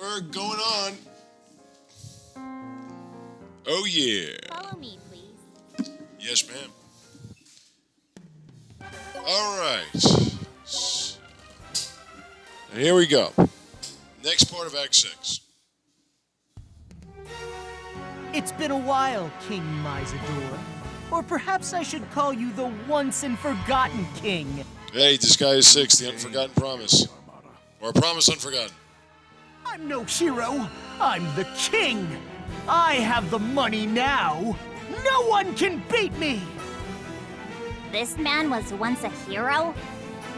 We're going on. Oh, yeah. Follow me, please. Yes, ma'am. All right. And here we go. Next part of Act 6. It's been a while, King Misedor. Or perhaps I should call you the once and forgotten king. Hey, Disgaea 6, the Unforgotten Promise. Or a Promise Unforgotten. I'm no hero. I'm the king. I have the money now. No one can beat me. This man was once a hero?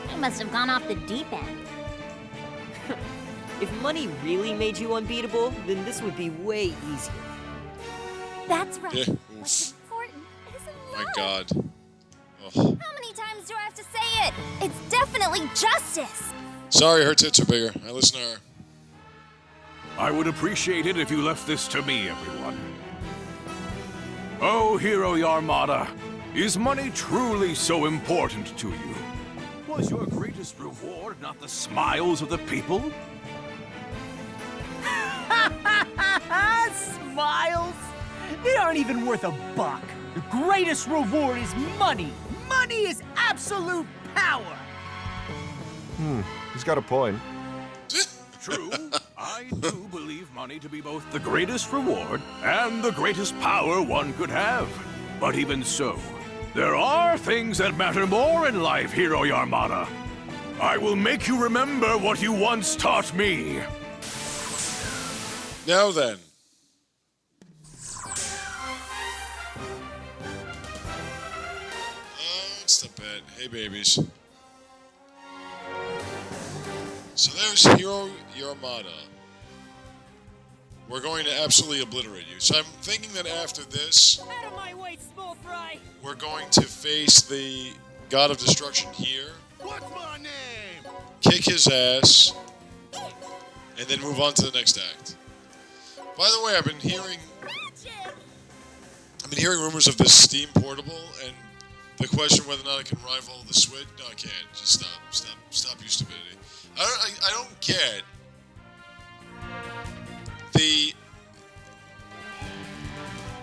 He must have gone off the deep end. If money really made you unbeatable, then this would be way easier. That's right. Yeah. What's important is love. My God. Oh. How many times do I have to say it? It's definitely justice. Sorry, her tits are bigger. I listen to her. I would appreciate it if you left this to me, everyone. Oh, Hero Yarmada, is money truly so important to you? Was your greatest reward not the smiles of the people? Smiles? They aren't even worth a buck. The greatest reward is money. Money is absolute power. He's got a point. True, I do believe money to be both the greatest reward and the greatest power one could have. But even so, there are things that matter more in life, Hero Yarmada. I will make you remember what you once taught me. Now then. It's the bet. Hey, babies. So there's Hero Yarmada. We're going to absolutely obliterate you. So I'm thinking that after this, Out of my way, small fry. we're going to face the God of Destruction here, What's my name? kick his ass, and then move on to the next act. By the way, I've been hearing rumors of this Steam portable, and the question whether or not it can rival the Switch. No, I can't. Just stop your stupidity. I don't get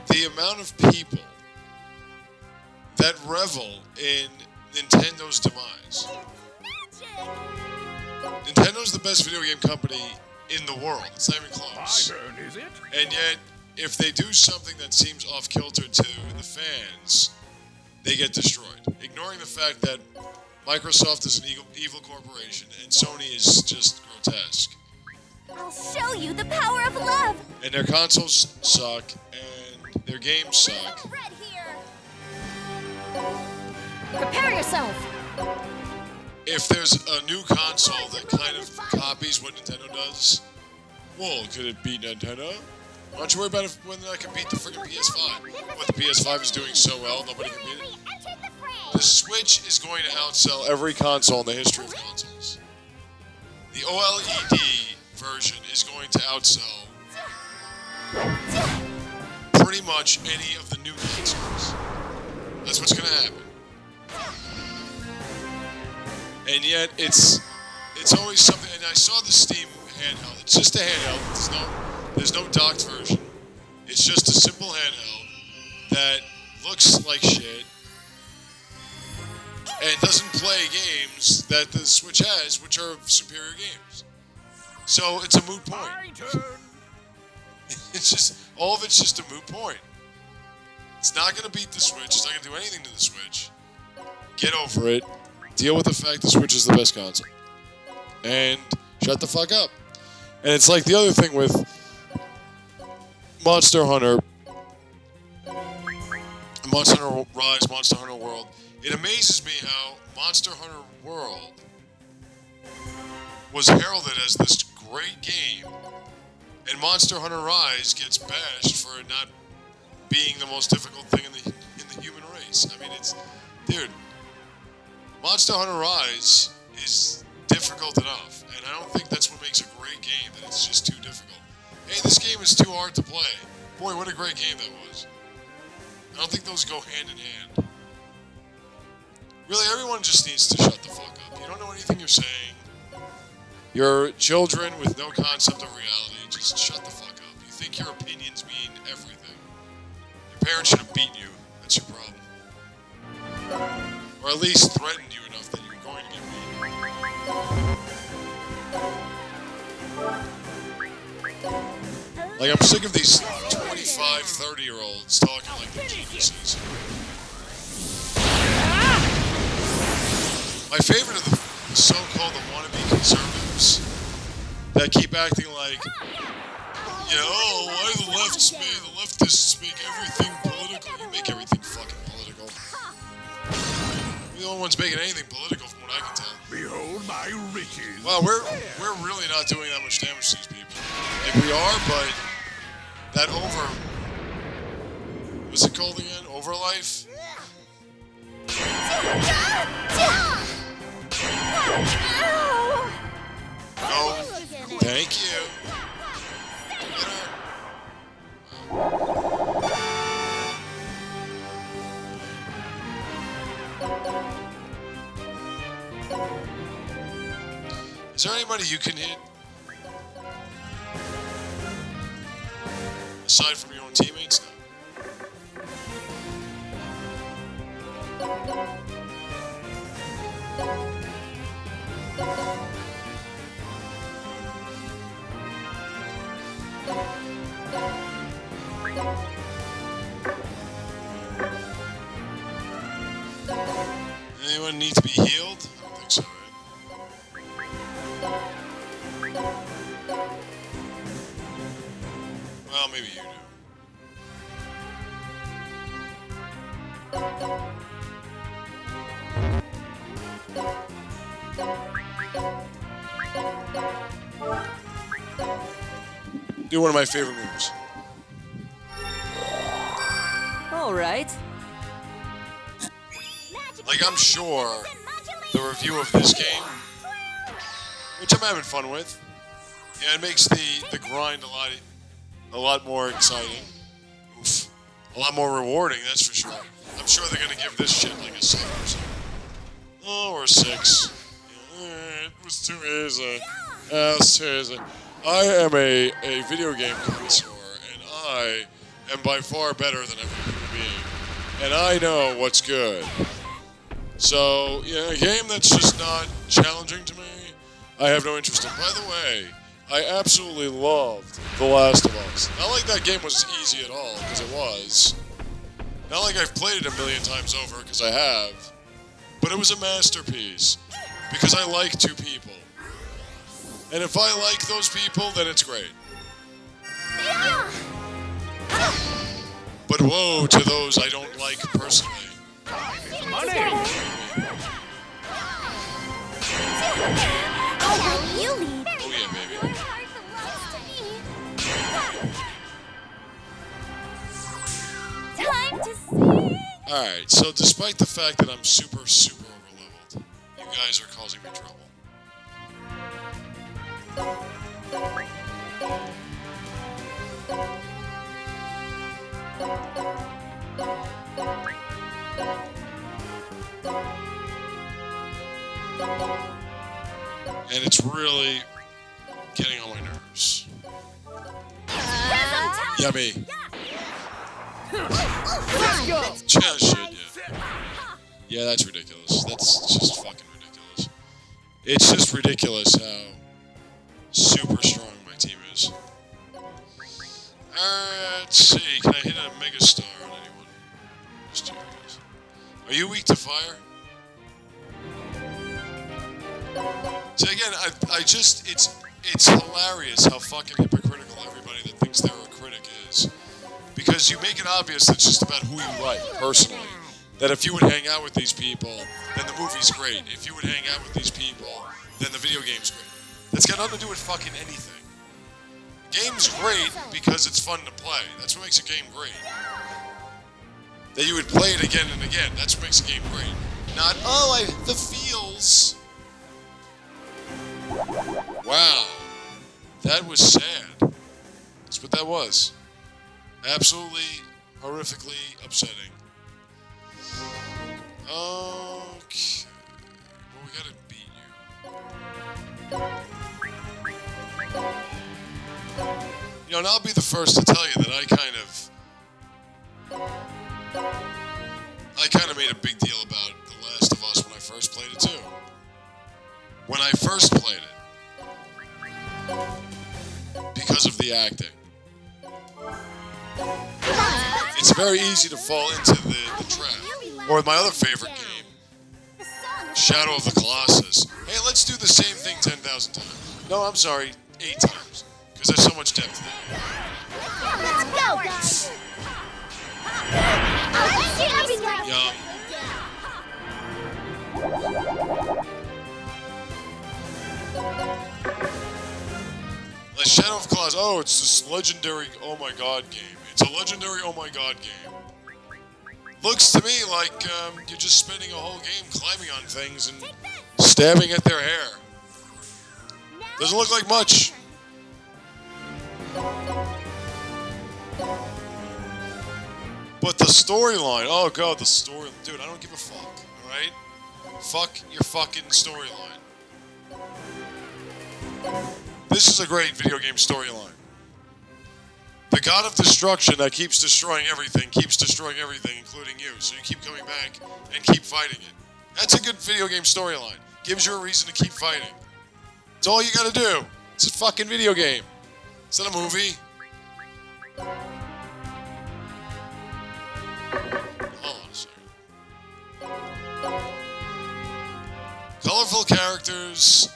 the amount of people that revel in Nintendo's demise. Nintendo's the best video game company in the world. It's not even My close. turn, is it? And yet, if they do something that seems off kilter to the fans, they get destroyed. Ignoring the fact that Microsoft is an evil corporation and Sony is just grotesque. I'll show you the power of love. And their consoles suck and their games suck. Red here. Prepare yourself. If there's a new console that kind of copies what Nintendo does, well, could it beat Nintendo? Why don't you worry about whether I can beat the freaking PS5? What, the PS5 is doing so well, nobody can beat it? The Switch is going to outsell every console in the history of consoles. The OLED version is going to outsell pretty much any of the new consoles. That's what's going to happen. And yet, it's always something. And I saw the Steam handheld. It's just a handheld. There's no docked version. It's just a simple handheld that looks like shit and doesn't play games that the Switch has, which are superior games. So it's a moot point. My turn. It's just all of it's just a moot point. It's not going to beat the Switch. It's not going to do anything to the Switch. Get over it. Deal with the fact the Switch is the best console. And shut the fuck up. And it's like the other thing with Monster Hunter Rise, Monster Hunter World. It amazes me how Monster Hunter World was heralded as this great game, and Monster Hunter Rise gets bashed for it not being the most difficult thing in the human race. I mean, dude, Monster Hunter Rise is difficult enough, and I don't think that's what makes a great game, that it's just too difficult. Hey, this game is too hard to play. Boy, what a great game that was. I don't think those go hand in hand. Really, everyone just needs to shut the fuck up. You don't know anything you're saying. You're children with no concept of reality. Just shut the fuck up. You think your opinions mean everything. Your parents should have beaten you. That's your problem. Or at least threatened you enough that you were going to get beaten. Like, I'm sick of these 25, 30-year-olds talking like they're geniuses. My favorite of the so-called the wannabe conservatives that keep acting like, why do the leftists make everything political? You make everything fucking political. You're the only ones making anything political from what I can tell. Behold my riches. Wow, we're really not doing that much damage to these people. Like, we are, but that what's it called again? Overlife? No, thank you. Is there anybody you can hit? Aside from your own teammates? Anyone need to be healed? I don't think so, right? Well, maybe you do. Do one of my favorite moves. All right. Like, I'm sure the review of this game, which I'm having fun with, it makes the grind a lot more exciting. Oof. A lot more rewarding, that's for sure. I'm sure they're going to give this shit like a 7 or something. Oh, or a 6. It was too easy. It's too easy. I am a video game connoisseur, and I am by far better than every human being. And I know what's good. So, yeah, a game that's just not challenging to me, I have no interest in. By the way, I absolutely loved The Last of Us. Not like that game was easy at all, because it was. Not like I've played it a million times over, because I have. But it was a masterpiece, because I like 2 people. And if I like those people, then it's great. But woe to those I don't like personally. Money! Oh, you lead. Oh yeah, baby. Time to see. Alright, so despite the fact that I'm super, super overleveled, you guys are causing me trouble. And it's really getting on my nerves. Yummy. Let's go! Yeah, shit, yeah. Yeah, that's ridiculous. That's just fucking ridiculous. It's just ridiculous how super strong my team is. Let's see. Can I hit a Mega Star on anyone? Just curious. Are you weak to fire? So again, it's hilarious how fucking hypocritical everybody that thinks they're a critic is. Because you make it obvious that it's just about who you like, personally. That if you would hang out with these people, then the movie's great. If you would hang out with these people, then the video game's great. That's got nothing to do with fucking anything. Game's great because it's fun to play. That's what makes a game great. That you would play it again and again. That's what makes a game great. Not, the feels. Wow. That was sad. That's what that was. Absolutely, horrifically upsetting. Okay. Well, we gotta beat you. and I'll be the first to tell you that I kind of made a big deal about The Last of Us when I first played it too. When I first played it, because of the acting. It's very easy to fall into the trap. Or my other favorite game, Shadow of the Colossus. Hey, let's do the same thing 10,000 times. No, I'm sorry, 8 times. Because there's so much depth there. Let's go, guys! Yum. The Shadow of the Colossus. Oh, it's this legendary oh my god game. It's a legendary oh my god game. Looks to me like you're just spending a whole game climbing on things and stabbing at their hair. Doesn't look like much. But the storyline, oh god, the story, dude, I don't give a fuck, alright? Fuck your fucking storyline. This is a great video game storyline. The god of destruction that keeps destroying everything, including you. So you keep coming back and keep fighting it. That's a good video game storyline. Gives you a reason to keep fighting. It's all you gotta do. It's a fucking video game. It's not a movie. Hold on a second. Colorful characters.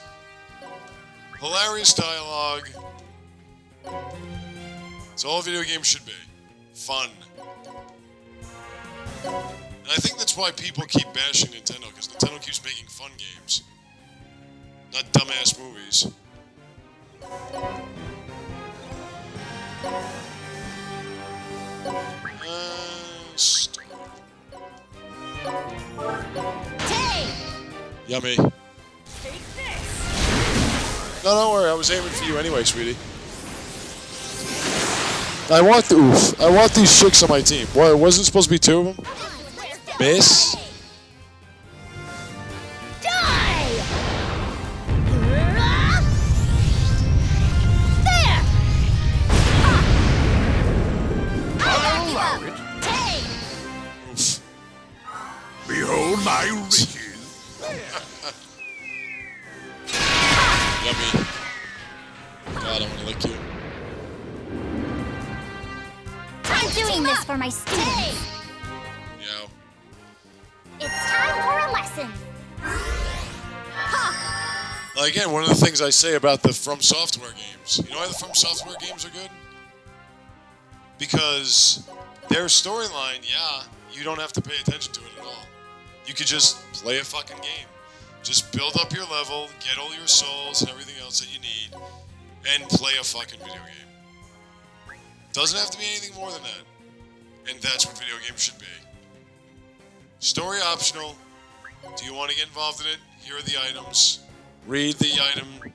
Hilarious dialogue. It's all a video game should be. Fun. And I think that's why people keep bashing Nintendo, because Nintendo keeps making fun games. Not dumbass movies. Stop. Yummy. No, don't worry. I was aiming for you anyway, sweetie. I want these chicks on my team. What, wasn't it supposed to be 2 of them? Miss? Behold my riches. Yummy. God, I want to lick you. I'm doing this for my students. Yeah. It's time for a lesson. Well, again, one of the things I say about the From Software games. You know why the From Software games are good? Because their storyline, yeah, you don't have to pay attention to it at all. You could just play a fucking game. Just build up your level, get all your souls and everything else that you need, and play a fucking video game. Doesn't have to be anything more than that. And that's what video games should be. Story optional. Do you want to get involved in it? Here are the items. Read the item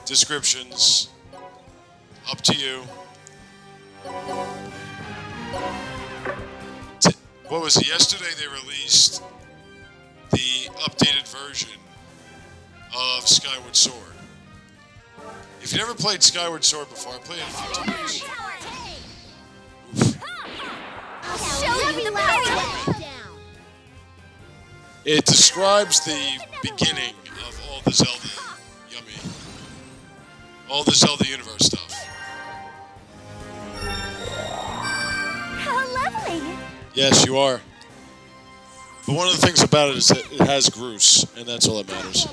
descriptions. Up to you. What was it? Yesterday they released the updated version of Skyward Sword. If you never played Skyward Sword before, I played it a few times. It describes the beginning of all the Zelda, all the Zelda universe stuff. How lovely. Yes, you are. But one of the things about it is that it has Groose, and that's all that matters.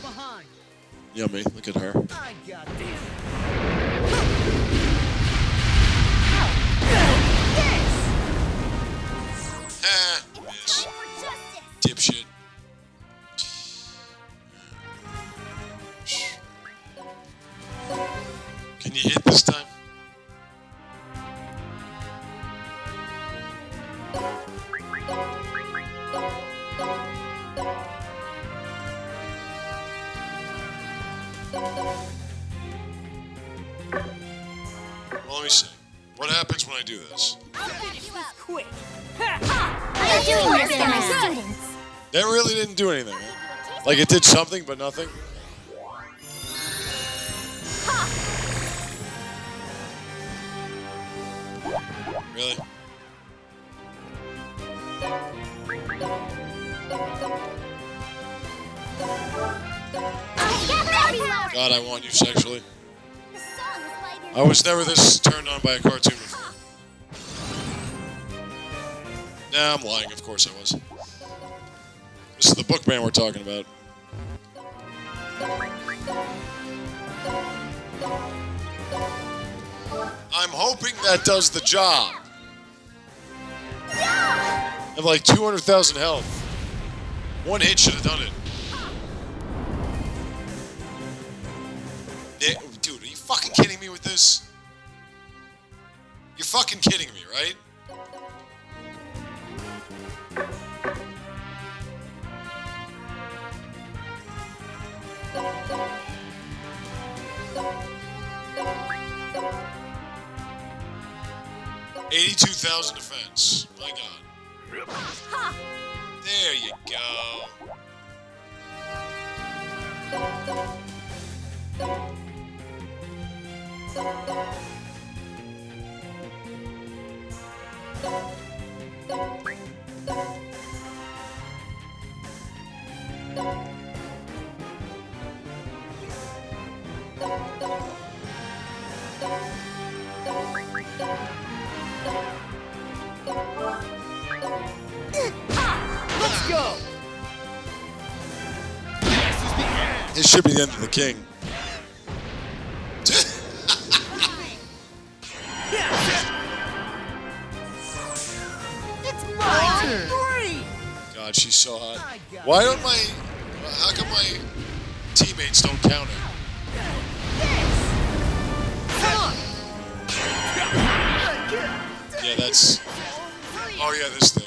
Yummy, look at her. I got this. Miss. Dipshit. Can you hit this time? Well, let me see. What happens when I do this? Quick. I'm doing this for my students. That really didn't do anything, huh? Like it did something, but nothing? Really? God, I want you sexually. I was never this turned on by a cartoon before. Nah, I'm lying. Of course I was. This is the Bookman we're talking about. I'm hoping that does the job. I have like 200,000 health. One hit should have done it. Yeah, dude, are you fucking kidding me with this? You're fucking kidding me, right? $82,000 defense. My God. There you go. Let's go! This should be the end of the king. It's my turn! God, she's so hot. Why don't how come my teammates don't counter? Yeah, that's... Oh yeah, this thing.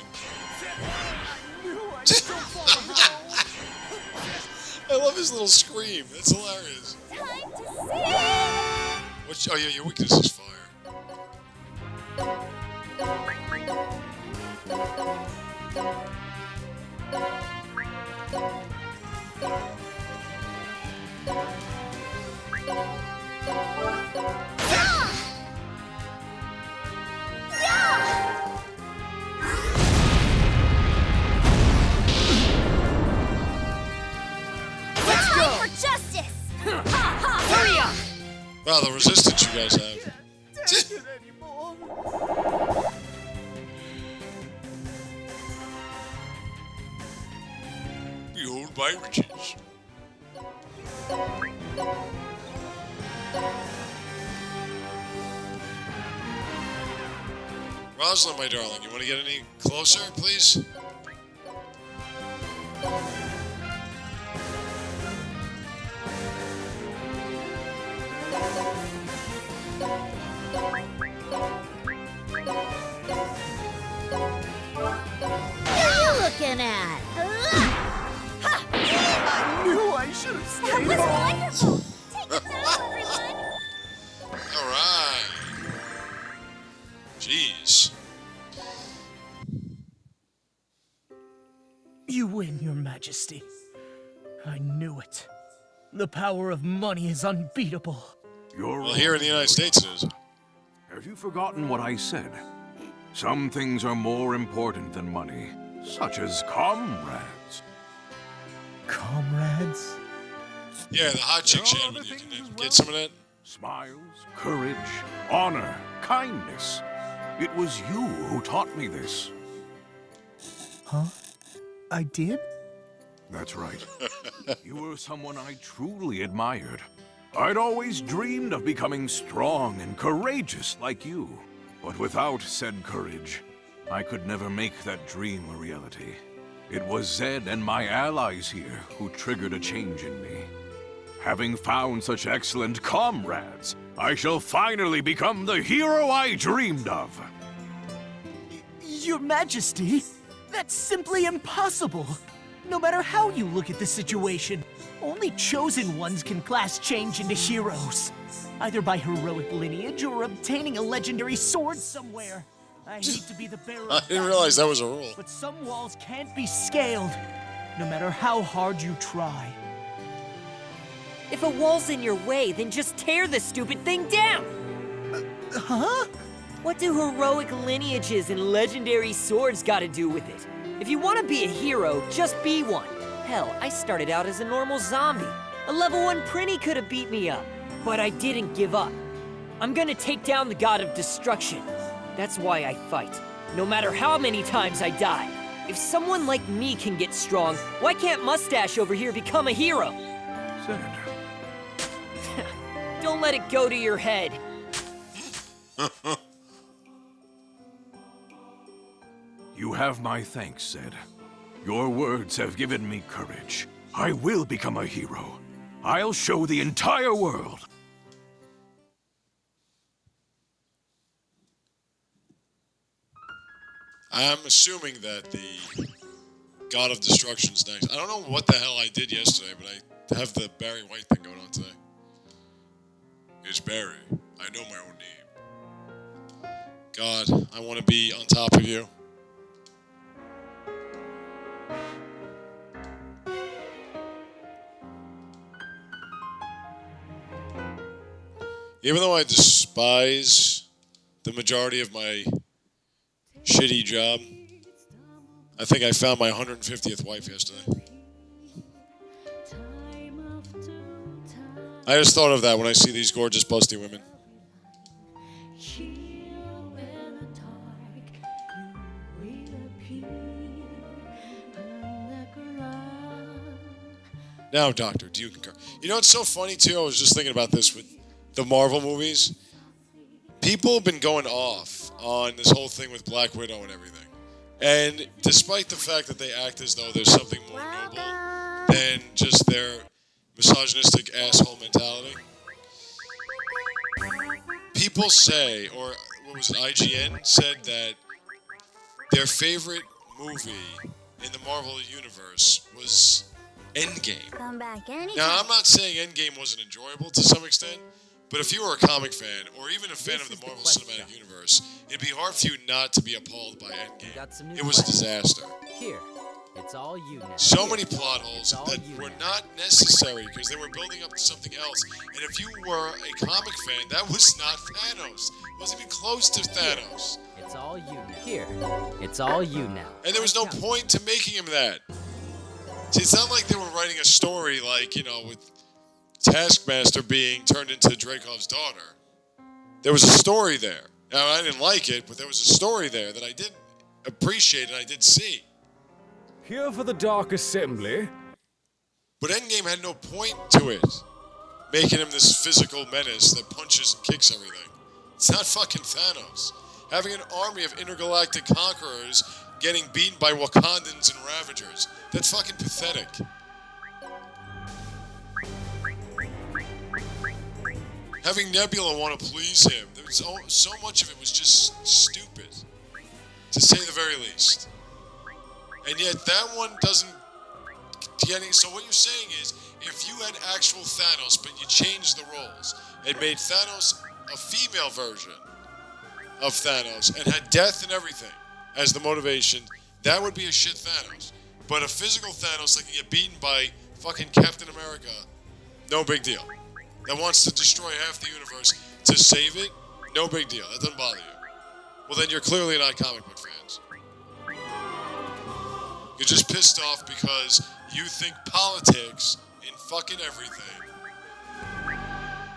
I love his little scream. That's hilarious. Oh yeah, your weakness is fire. Wow, the resistance you guys have. Behold my riches. Rosalind, my darling, you want to get any closer, please? Looking at. I knew I should have stayed That was home. wonderful. Take it now, everyone. All right. Jeez. You win, Your Majesty. I knew it. The power of money is unbeatable. Well, here in the United States it is. Have you forgotten what I said? Some things are more important than money, such as comrades. Comrades? Yeah, the hot chick she had with you. Did you get some of that? Smiles, courage, honor, kindness. It was you who taught me this. Huh? I did? That's right. You were someone I truly admired. I'd always dreamed of becoming strong and courageous like you. But without said courage, I could never make that dream a reality. It was Zed and my allies here who triggered a change in me. Having found such excellent comrades, I shall finally become the hero I dreamed of. Your Majesty, that's simply impossible. No matter how you look at the situation, only chosen ones can class change into heroes. Either by heroic lineage or obtaining a legendary sword somewhere. I hate to be the bearer of I didn't realize that was a rule. but some walls can't be scaled, no matter how hard you try. If a wall's in your way, then just tear the stupid thing down! Huh? What do heroic lineages and legendary swords gotta do with it? If you want to be a hero, just be one. Hell, I started out as a normal zombie. A level 1 Prinny could have beat me up, but I didn't give up. I'm gonna take down the god of destruction. That's why I fight, no matter how many times I die. If someone like me can get strong, why can't Mustache over here become a hero? Zed. Don't let it go to your head. You have my thanks, Zed. Your words have given me courage. I will become a hero. I'll show the entire world. I'm assuming that the God of Destruction's next. I don't know what the hell I did yesterday, but I have the Barry White thing going on today. It's Barry. I know my own name. God, I want to be on top of you. Even though I despise the majority of my shitty job, I think I found my 150th wife yesterday. I just thought of that when I see these gorgeous, busty women. Now, Doctor, do you concur? You know, it's so funny, too. I was just thinking about this with the Marvel movies. People have been going off on this whole thing with Black Widow and everything. And despite the fact that they act as though there's something more noble than just their misogynistic asshole mentality, people say, or what was it, IGN said that their favorite movie in the Marvel universe was Endgame. Come back anytime. Now, I'm not saying Endgame wasn't enjoyable to some extent, but if you were a comic fan, or even a fan of the Marvel Cinematic Universe, it'd be hard for you not to be appalled by Endgame. It was a disaster. Here, it's all you now. So many plot holes that were not necessary because they were building up to something else. And if you were a comic fan, that was not Thanos. It wasn't even close to Thanos. It's all you now. Here, it's all you now. And there was no point to making him that. See, it's not like they were writing a story like, you know, with Taskmaster being turned into Dracov's daughter. There was a story there. Now, I didn't like it, but there was a story there that I did appreciate and I did see. Here for the Dark Assembly. But Endgame had no point to it, making him this physical menace that punches and kicks everything. It's not fucking Thanos. Having an army of intergalactic conquerors getting beaten by Wakandans and Ravagers. That's fucking pathetic. Having Nebula want to please him, there was so much of it was just stupid, to say the very least. And yet that one doesn't get any. So what you're saying is, if you had actual Thanos, but you changed the roles and made Thanos a female version of Thanos and had death and everything as the motivation, that would be a shit Thanos. But a physical Thanos that can get beaten by fucking Captain America, no big deal. That wants to destroy half the universe to save it, no big deal. That doesn't bother you. Well, then you're clearly not comic book fans. You're just pissed off because you think politics in fucking everything.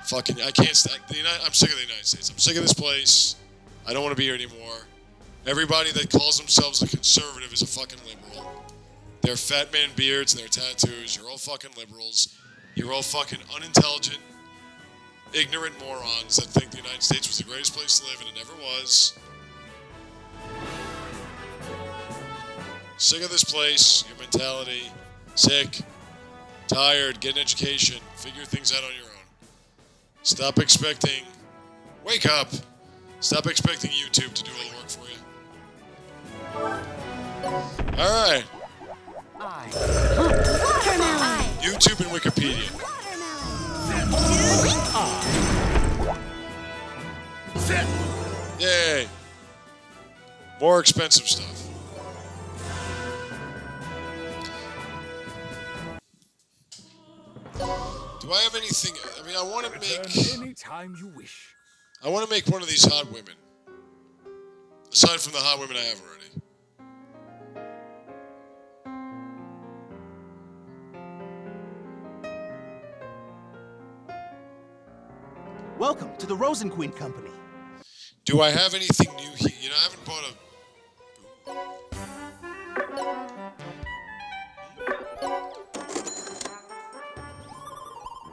Fucking, I can't stand. I'm sick of the United States. I'm sick of this place. I don't want to be here anymore. Everybody that calls themselves a conservative is a fucking liberal. Their fat man beards and their tattoos. You're all fucking liberals. You're all fucking unintelligent, ignorant morons that think the United States was the greatest place to live and it never was. Sick of this place, your mentality. Sick, tired, get an education, figure things out on your own. Stop expecting, wake up. Stop expecting YouTube to do all the work for you. All right. Watermelon. YouTube and Wikipedia. Yay. More expensive stuff. Do I have anything? I mean, I want to make. Anytime you wish. I want to make one of these hot women Aside from the hot women I have already. Welcome to the Rosenqueen Company. Do I have anything new here? You know, I haven't bought a...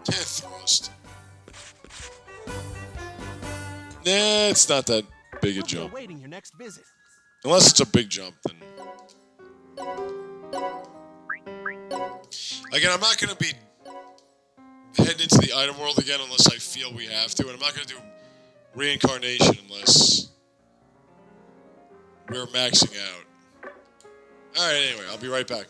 thrust. Nah, it's not that big a jump. Awaiting your next visit. Unless it's a big jump, then... Again, I'm not going to be heading into the item world again unless I feel we have to, and I'm not going to do reincarnation unless we're maxing out. Alright, anyway, I'll be right back.